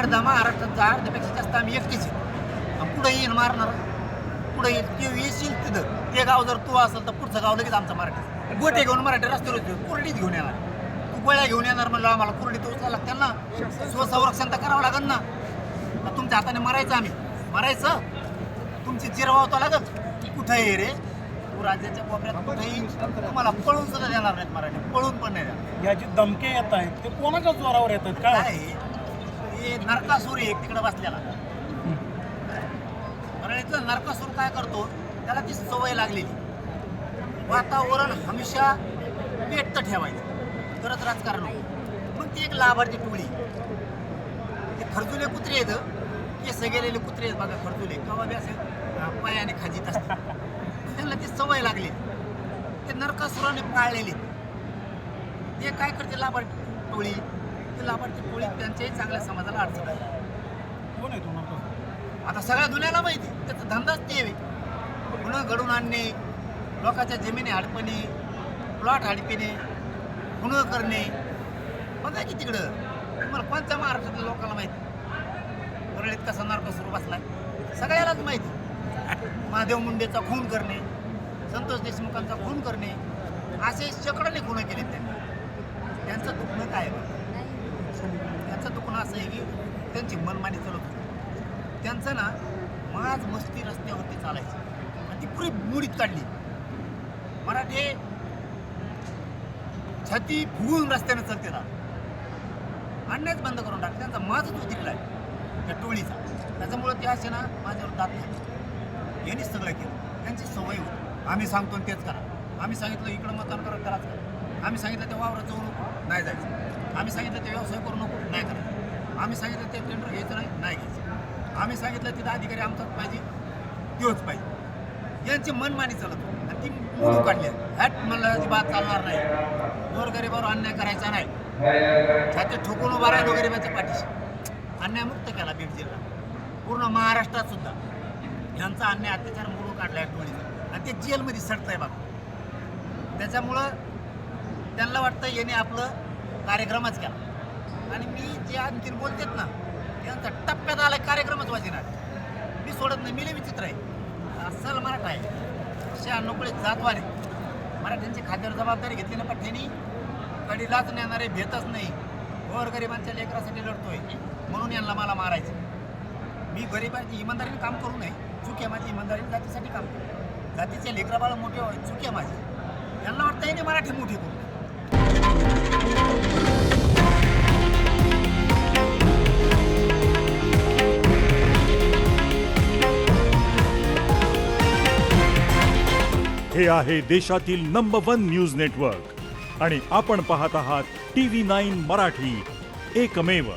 अर्धा महाराष्ट्रात अर्ध्यापेक्षा जास्त आम्ही एकटेच आहे. पुढे येईन मारणार, पुढे येईल ते येशील तिथं ते गाव जर तू असेल तर पुढचं गाव लगेच आमचं मराठी. गोटे घेऊन मराठी रस्त्यावर येतो, कुरडीच घेऊन येणार. तू गोळ्या घेऊन येणार म्हणलं आम्हाला कुरडीत उचला लागतील ना, स्वसंरक्षण तर करावं लागेल ना. तुमच्या हाताने मारायचं, आम्ही मारायचं, तुमची जिरवावता लागत. कुठं आहे रे तू राज्याच्या कोपऱ्यात, कुठेही तुम्हाला पळून सुद्धा देणार नाहीत मराठी, पळून पण नाही देणार. या जी धमके येत आहेत ते कोणाच्या जोरावर येतात काय? हे नरकासूर आहे तिकडे बसलेला. परळीतला नरकासूर काय करतो, त्याला ती सवय लागलेली. वातावरण हमेशा पेटतं ठेवायचं, करत राजकारण. मग ती एक लाभार्थी टोळी, ते खरजुले कुत्रे आहेत, केस गेलेले कुत्रे आहेत बघा, खरजुले कवा बी असे पायाने खाजीत असतात. त्यांना ती सवय लागली, ते नरकासुराने पाळलेले. ते काय करते लाभार्थी टोळी, ते लाभार्थी टोळी त्यांच्याही चांगल्या समाजाला अडचण आहे. कोण आहे तुम्हाला? आता सगळ्या दुनियाला माहिती, त्याचा धंदाच ते आहे. गुन्हा घडून आणणे, लोकांच्या जमिनी हडपणे, प्लॉट हडपिणे, गुन्हा करणे. बघा की तिकडं तुम्हाला कोणत्या महाराष्ट्रातल्या लोकांना माहिती परळीत कसा नरकासूर बसलाय, सगळ्यालाच माहिती. महादेव मुंडेचा खून करणे, संतोष देशमुखांचा खून करणे, असे शेकडाने खून केले त्यांनी. त्यांचं दुखणं काय आहे? त्यांचं दुखणं असं आहे की त्यांची मनमानी चालत होती. त्यांचं ना माज मस्ती रस्त्यावरती चालायची आणि ती पुरी मुडीत काढली. मराठी छाती फुगून रस्त्याने चालते ना, आणण्याच बंद करून टाक. त्यांचा माजच उतरला आहे त्या टोळीचा. त्याच्यामुळं ते असे ना माझ्यावर दात नाही. यांनीच सगळं केलं, त्यांची सवय होती. आम्ही सांगतो तेच करा, आम्ही सांगितलं इकडं मतदान करा त्यालाच करा, आम्ही सांगितलं ते वावरात जाऊ नको नाही जायचं, आम्ही सांगितलं ते व्यवसाय करू नको नाही करायचं, आम्ही सांगितलं ते टेंडर घ्यायचं नाही घ्यायचं, आम्ही सांगितलं तिथं अधिकारी आमचाच पाहिजे तोच पाहिजे. यांची मनमानी चालत होती आणि ती मोडून काढली. हॅट म्हणलं अजिबात चालणार नाही, गोरगरिबावर अन्याय करायचा नाही, छाती ठोकून उभा राहिलो गरिबाच्या पाठीशी. अन्यायमुक्त केला बीड जिल्हा, पूर्ण महाराष्ट्रात सुद्धा यांचा अन्याय अत्याचार मोडून काढला आहे टोळीचा. आणि ते जेलमध्ये सडतंय बघा. त्याच्यामुळं त्यांना वाटतं याने आपलं कार्यक्रमच केला. आणि मी जे आणखीन बोलतेत ना, त्यांचा टप्प्यात आला कार्यक्रमच वाजणार. मी सोडत नाही, मी लई विचित्र आहे. अस्सल मराठा आहे, अशा नोकळी जातवाले मराठ्यांची खात्यावर जबाबदारी घेतली ना पठ्ठ्यानी, कडीलाच नेणारे भेटच नाही. गोरगरिबांच्या लेकरासाठी लढतोय म्हणून यांना मला मारायचं. मी गरिबांची इमानदारीने काम करू नये, चूक आहे माझी. इमानदारीने जातीसाठी काम करू, जातीचे लेकराबाळ मोठे व्हावे, चूक आहे माझी. यांना वाटतं याने मराठी मोठी करू. हे आहे देशातील नंबर 1 न्यूज नेटवर्क आणि आपण पाहत आहात TV9 मराठी, एकमेव.